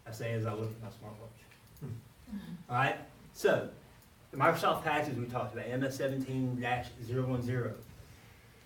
I say as I look at my smartwatch. All right, so the Microsoft patches we talked about, MS17-010.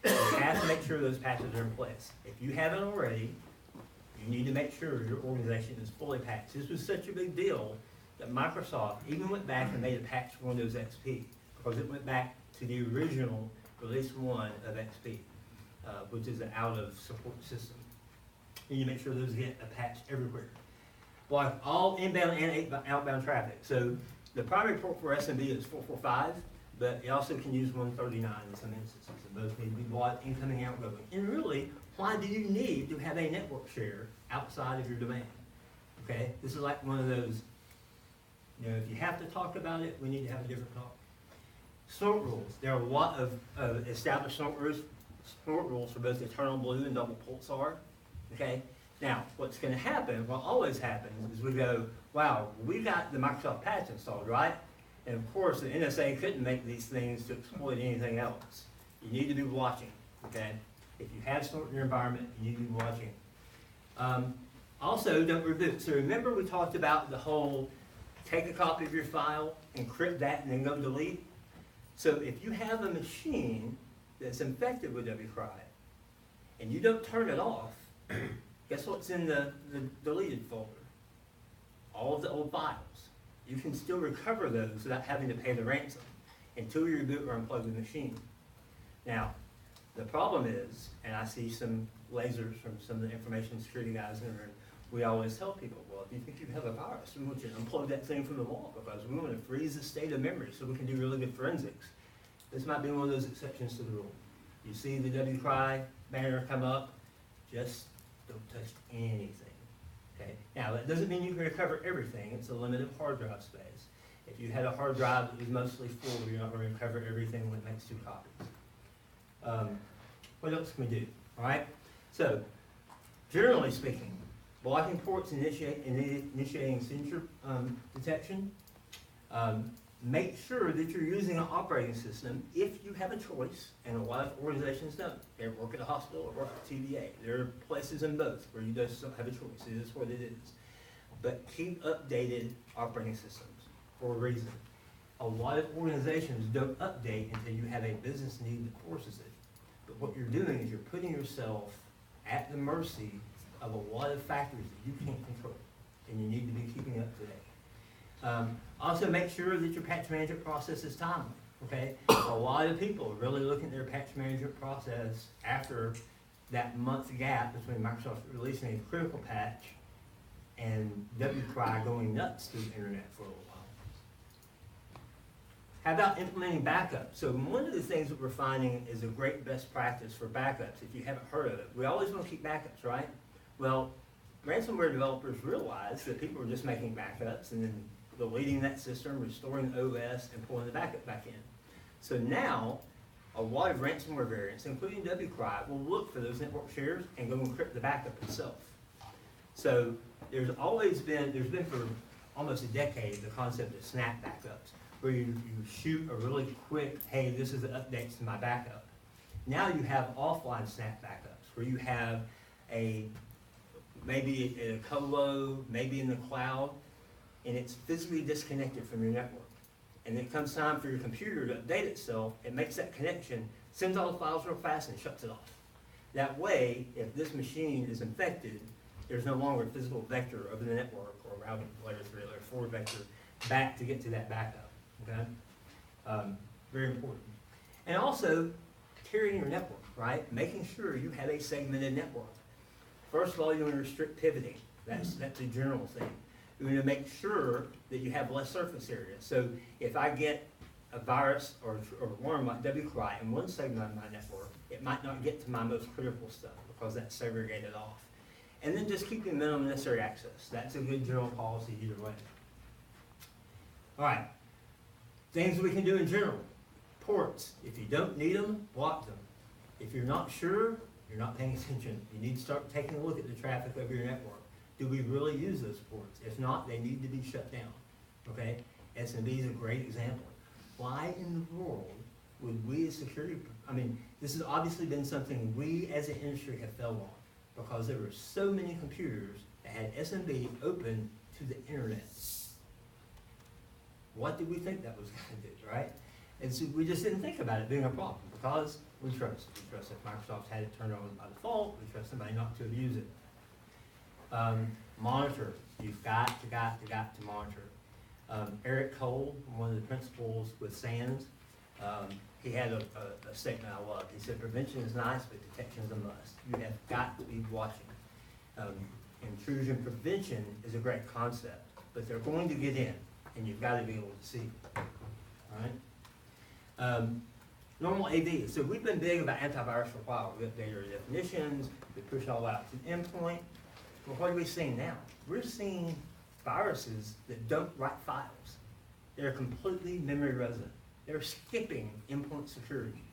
You have to make sure those patches are in place. If you haven't already, you need to make sure your organization is fully patched. This was such a big deal that Microsoft even went back and made a patch for Windows XP because it went back to the original release 1 of XP, which is an out-of-support system. And you make sure those get a patch everywhere. Block all inbound and outbound traffic. So the primary port for SMB is 445, but it also can use 139 in some instances. And both need to be blocked incoming, outgoing. And really, why do you need to have a network share outside of your domain? Okay, this is like one of those, you know, if you have to talk about it, we need to have a different talk. Snort rules. There are a lot of established snort rules for both Eternal Blue and Double Pulsar. Okay. Now, what's going to happen, what always happens, is we go, wow, we got the Microsoft patch installed, right? And of course, the NSA couldn't make these things to exploit anything else. You need to be watching, okay? If you have snort in your environment, you need to be watching. Also, don't reboot. So remember we talked about the whole take a copy of your file, encrypt that, and then go delete? So if you have a machine that's infected with wCry, and you don't turn it off, guess what's in the deleted folder? All of the old files. You can still recover those without having to pay the ransom until you reboot or unplug the machine. Now, the problem is, and I see some lasers from some of the information security guys in the room, we always tell people, well, if you think you have a virus, we want you to unplug that thing from the wall because we want to freeze the state of memory so we can do really good forensics. This might be one of those exceptions to the rule. You see the wCry banner come up, just don't touch anything. Okay? Now, that doesn't mean you can recover everything. It's a limited hard drive space. If you had a hard drive that was mostly full, you're not going to recover everything when it makes 2 copies. What else can we do? All right? So, generally speaking, blocking ports, initiating signature detection. Make sure that you're using an operating system if you have a choice, and a lot of organizations don't. They work at a hospital or work at TVA. There are places in both where you just don't have a choice. It is what it is. But keep updated operating systems for a reason. A lot of organizations don't update until you have a business need that forces it. But what you're doing is you're putting yourself at the mercy of a lot of factors that you can't control, and you need to be keeping up to date. Also make sure that your patch management process is timely, okay? A lot of people are really looking at their patch management process after that month gap between Microsoft releasing a critical patch and wCry going nuts through the internet for a little while. How about implementing backups? So one of the things that we're finding is a great best practice for backups, if you haven't heard of it. We always want to keep backups, right? Well, ransomware developers realize that people are just making backups and then deleting that system, restoring OS, and pulling the backup back in. So now, a lot of ransomware variants, including wCry, will look for those network shares and go encrypt the backup itself. So there's been for almost a decade the concept of snap backups, where you shoot a really quick, hey, this is the updates to my backup. Now you have offline snap backups, where you have maybe in a colo, maybe in the cloud, and it's physically disconnected from your network. And it comes time for your computer to update itself, it makes that connection, sends all the files real fast, and shuts it off. That way, if this machine is infected, there's no longer a physical vector over the network, or routing layer 3, layer 4 vector, back to get to that backup. Okay? Very important. And also, carrying your network, right? Making sure you have a segmented network. First of all, you want to restrict pivoting. That's a general thing. You want to make sure that you have less surface area. So if I get a virus or worm like wCry in one segment of my network, it might not get to my most critical stuff because that's segregated off. And then just keeping minimum necessary access. That's a good general policy either way. All right. Things we can do in general. Ports. If you don't need them, block them. If you're not sure, you're not paying attention. You need to start taking a look at the traffic of your network. Do we really use those ports? If not, they need to be shut down. Okay? SMB is a great example. Why in the world would we as security, this has obviously been something we as an industry have fell on because there were so many computers that had SMB open to the internet. What did we think that was going to do, right? And so we just didn't think about it being a problem because we trust. We trust if Microsoft had it turned on by default, we trust somebody not to abuse it. Monitor. You've got to monitor. Eric Cole, one of the principals with SANS, he had a statement I loved. He said, prevention is nice, but detection is a must. You have got to be watching. Intrusion prevention is a great concept, but they're going to get in, and you've got to be able to see. All right? Normal AV. So we've been big about antivirus for a while. We updated our definitions, we push it all out to the endpoint. But what are we seeing now? We're seeing viruses that don't write files. They're completely memory resident. They're skipping endpoint security.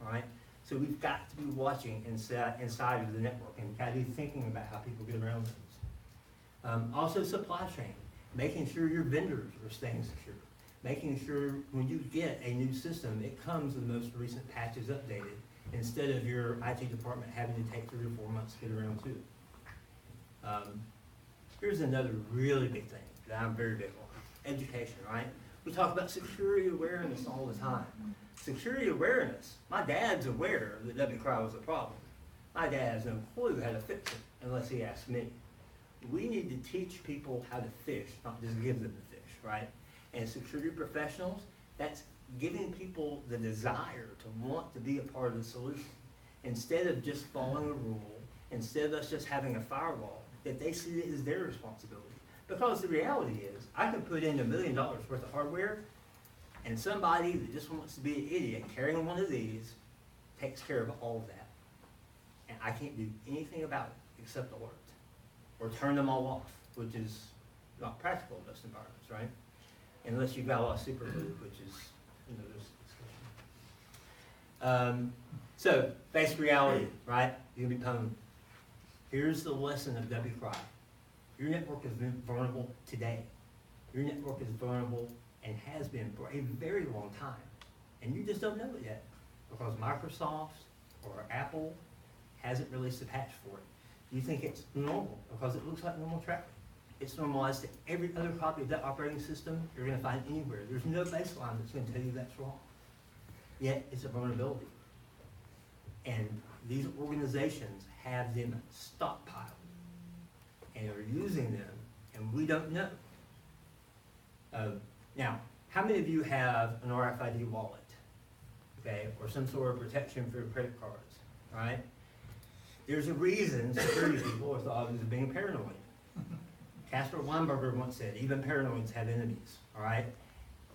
All right? So we've got to be watching inside of the network and got to be thinking about how people get around things. Also supply chain, making sure your vendors are staying secure. Making sure when you get a new system, it comes with the most recent patches updated, instead of your IT department having to take 3 or 4 months to get around to it. Here's another really big thing that I'm very big on, education, right? We talk about security awareness all the time. Security awareness, my dad's aware that wCry was a problem. My dad has no clue how to fix it unless he asks me. We need to teach people how to fish, not just give them the fish, right? And security professionals, that's giving people the desire to want to be a part of the solution. Instead of just following a rule, instead of us just having a firewall, that they see it as their responsibility. Because the reality is, I can put in $1 million worth of hardware, and somebody that just wants to be an idiot carrying one of these takes care of all of that. And I can't do anything about it except alert, or turn them all off, which is not practical in most environments, right? Unless you've got a lot of super glue, which is another discussion. So, face reality, right? You'll be pwned. Here's the lesson of wCry. Your network is vulnerable today. Your network is vulnerable and has been for a very long time. And you just don't know it yet because Microsoft or Apple hasn't released a patch for it. You think it's normal because it looks like normal traffic. It's normalized to every other copy of that operating system you're going to find anywhere. There's no baseline that's going to tell you that's wrong. Yet, it's a vulnerability. And these organizations have them stockpiled and are using them, and we don't know. Now, how many of you have an RFID wallet, okay, or some sort of protection for your credit cards, right? There's a reason security people are thought of as being paranoid. Casper Weinberger once said, even paranoids have enemies, all right?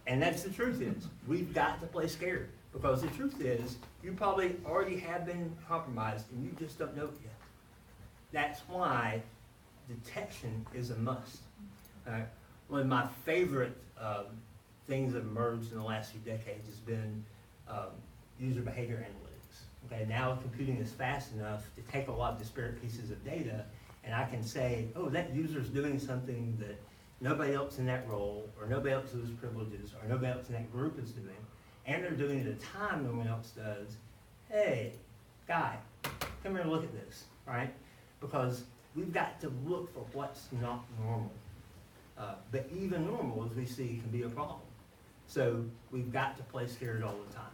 And that's the truth is, we've got to play scared, because the truth is, you probably already have been compromised and you just don't know it yet. That's why detection is a must. One of my favorite things that emerged in the last few decades has been user behavior analytics. Okay, now computing is fast enough to take a lot of disparate pieces of data, and I can say, oh, that user's doing something that nobody else in that role, or nobody else with those privileges, or nobody else in that group is doing, and they're doing it at a time no one else does. Hey, guy, come here and look at this, right? Because we've got to look for what's not normal. But even normal, as we see, can be a problem. So we've got to play scared all the time.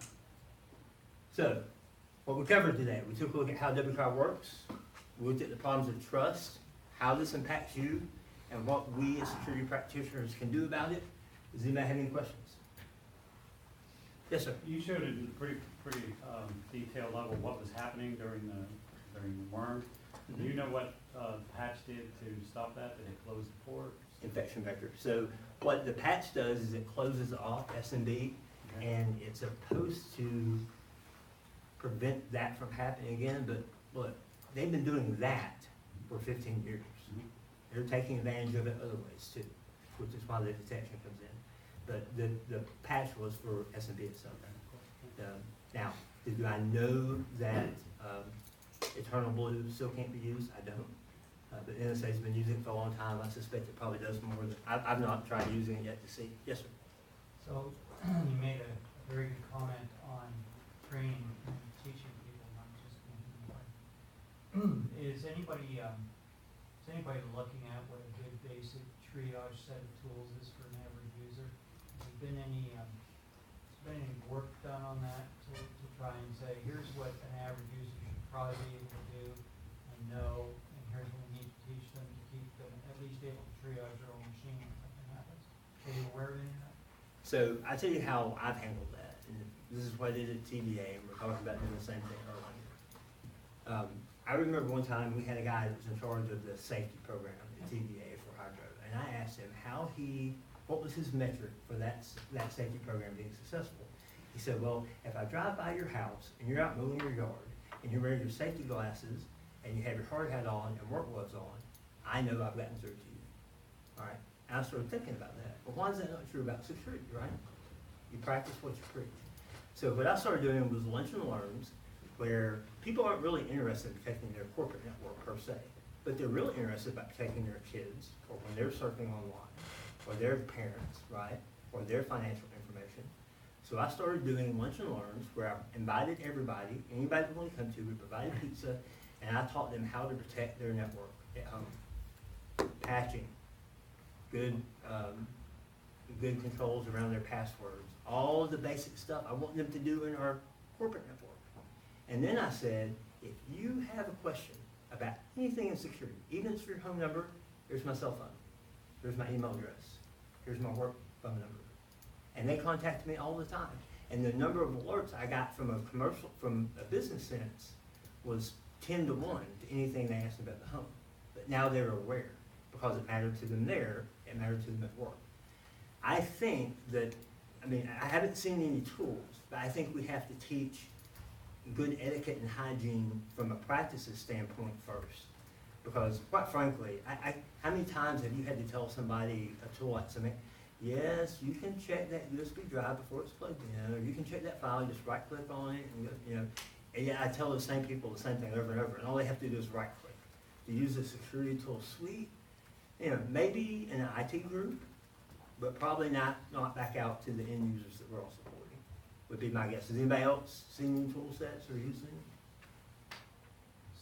So, what we covered today, we took a look at how wCry works, we looked at the problems of trust, how this impacts you, and what we as security practitioners can do about it. Does anybody have any questions? Yes, sir. You showed at a pretty detailed level what was happening during the worm. Do you know what patch did to stop that? Did it close the port? Infection vector. So what the patch does is it closes off SMB, and it's supposed to prevent that from happening again. But look, they've been doing that for 15 years. They're taking advantage of it other ways too, which is why the detection comes in. But the patch was for SMB itself. Now, do I know that Eternal Blue still can't be used? I don't. But NSA's been using it for a long time. I suspect it probably does more than, I've not tried using it yet to see. Yes, sir. So you made a very good comment on training and teaching people, not just being Is anybody looking at what a good basic triage set of tools is for an average user? Has there been any work done on that to try and say, here's what an average user should probably be able to do and know, and here's what we need to teach them to keep them at least able to triage their own machine when something happens? Are you aware of any of that? So I tell you how I've handled that, and this is what I did at TBA, and we're talking about doing the same thing earlier. I remember one time we had a guy that was in charge of the safety program at TBA for Hydro, and I asked him what was his metric for that safety program being successful. He said, well, if I drive by your house and you're out mowing your yard and you're wearing your safety glasses and you have your hard hat on and work gloves on, I know I've gotten through to you. All right? And I started thinking about that. But why is that not true about security, right? You practice what you preach. So what I started doing was lunch and learns, where people aren't really interested in protecting their corporate network per se, but they're really interested about protecting their kids, or when they're surfing online, or their parents, right, or their financial information. So I started doing lunch and learns where I invited everybody, anybody that wanted to come to, we provided pizza, and I taught them how to protect their network at home. Patching, good controls around their passwords, all of the basic stuff I want them to do in our corporate network. And then I said, if you have a question about anything in security, even if it's for your home number, here's my cell phone, here's my email address, here's my work phone number. And they contact me all the time. And the number of alerts I got from a business sense was 10 to 1 to anything they asked about the home. But now they're aware because it mattered to them there, it mattered to them at work. I think that, I haven't seen any tools, but I think we have to teach good etiquette and hygiene from a practices standpoint first. Because quite frankly, how many times have you had to tell somebody a tool like something, yes, you can check that USB drive before it's plugged in, or you can check that file, just right click on it, and go, and yeah, I tell those same people the same thing over and over, and all they have to do is right click. To use the security tool suite, maybe in an IT group, but probably not back out to the end users that we're all supporting, would be my guess. Has anybody else seen any tool sets or used any?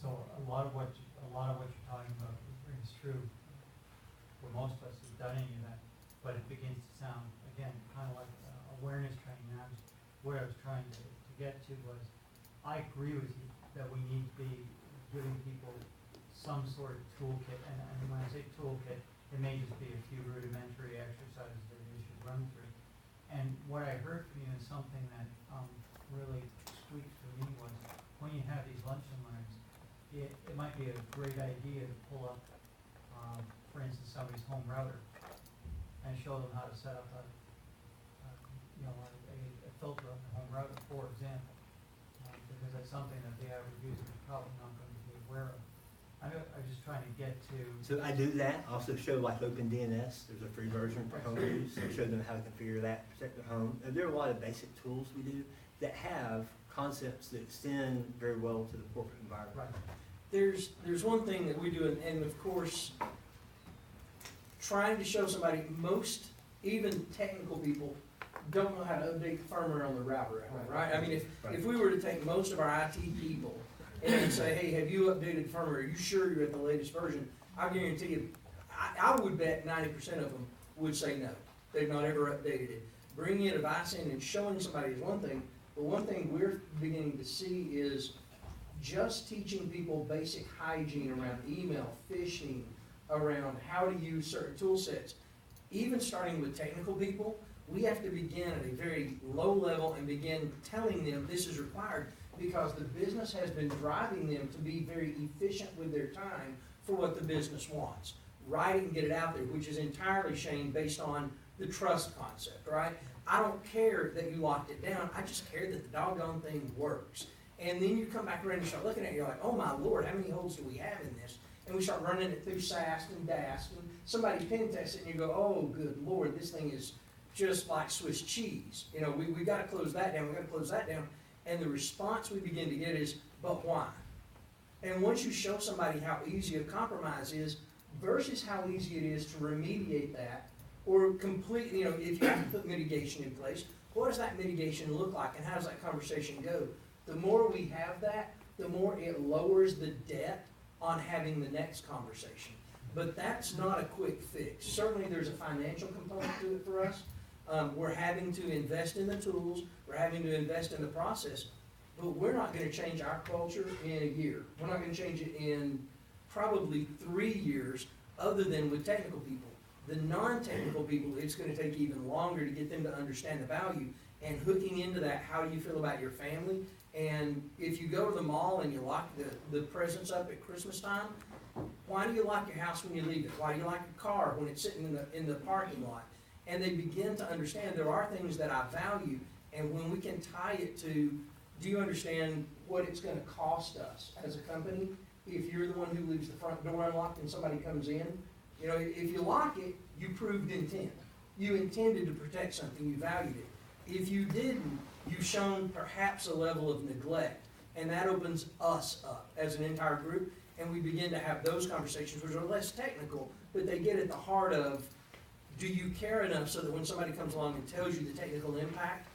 So a lot of what you're talking about rings true for most of us who've done any of that, but it begins to sound, again, kind of like awareness training. What I was trying to get to was, I agree with you that we need to be giving people some sort of toolkit, and when I say toolkit, it may just be a few rudimentary exercises that you should run through. And what I heard from you is something that really squeaked for me was, when you have these lunch and learns, it might be a great idea to pull up, for instance, somebody's home router and show them how to set up a filter on the home router, for example, because that's something that the average user is probably not going to be aware of. I'm just trying to get to. So I do that. I also show like OpenDNS. There's a free version for home use. I show them how to configure that, protect their home. And there are a lot of basic tools we do that have concepts that extend very well to the corporate environment. Right. There's one thing that we do, and of course, trying to show somebody, most even technical people don't know how to update the firmware on the router at home, right? If we were to take most of our IT people and say, hey, have you updated firmware? Are you sure you're at the latest version? I guarantee you, I would bet 90% of them would say no. They've not ever updated it. Bringing a device in and showing somebody is one thing, but one thing we're beginning to see is just teaching people basic hygiene around email, phishing, around how to use certain tool sets. Even starting with technical people, we have to begin at a very low level and begin telling them this is required, because the business has been driving them to be very efficient with their time for what the business wants. Write it and get it out there, which is entirely, Shayne, based on the trust concept, right? I don't care that you locked it down, I just care that the doggone thing works. And then you come back around and start looking at it, you're like, oh my Lord, how many holes do we have in this? And we start running it through SAST and DAST, and somebody pen tests it and you go, oh good Lord, this thing is just like Swiss cheese. We got to close that down, we got to close that down. And the response we begin to get is, but why? And once you show somebody how easy a compromise is versus how easy it is to remediate that, or completely, if you have to put mitigation in place, what does that mitigation look like and how does that conversation go? The more we have that, the more it lowers the debt on having the next conversation. But that's not a quick fix. Certainly, there's a financial component to it for us. We're having to invest in the tools, we're having to invest in the process, but we're not gonna change our culture in a year. We're not gonna change it in probably 3 years, other than with technical people. The non-technical people, it's gonna take even longer to get them to understand the value. And hooking into that, how do you feel about your family? And if you go to the mall and you lock the presents up at Christmas time, why do you lock your house when you leave it? Why do you lock your car when it's sitting in the parking lot? And they begin to understand there are things that I value, and when we can tie it to, do you understand what it's gonna cost us as a company if you're the one who leaves the front door unlocked and somebody comes in? You know, if you lock it, you proved intent. You intended to protect something, you valued it. If you didn't, you've shown perhaps a level of neglect, and that opens us up as an entire group, and we begin to have those conversations, which are less technical, but they get at the heart of, do you care enough so that when somebody comes along and tells you the technical impact,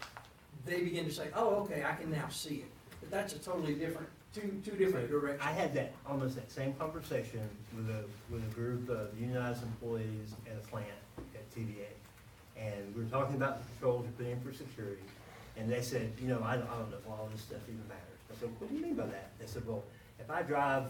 they begin to say, oh, okay, I can now see it. But that's a totally different, two different directions. I had almost that same conversation with a group of unionized employees at a plant at TVA. And we were talking about the controls we put in for security, and they said, I don't know if all this stuff even matters. I said, what do you mean by that? They said, well, if I drive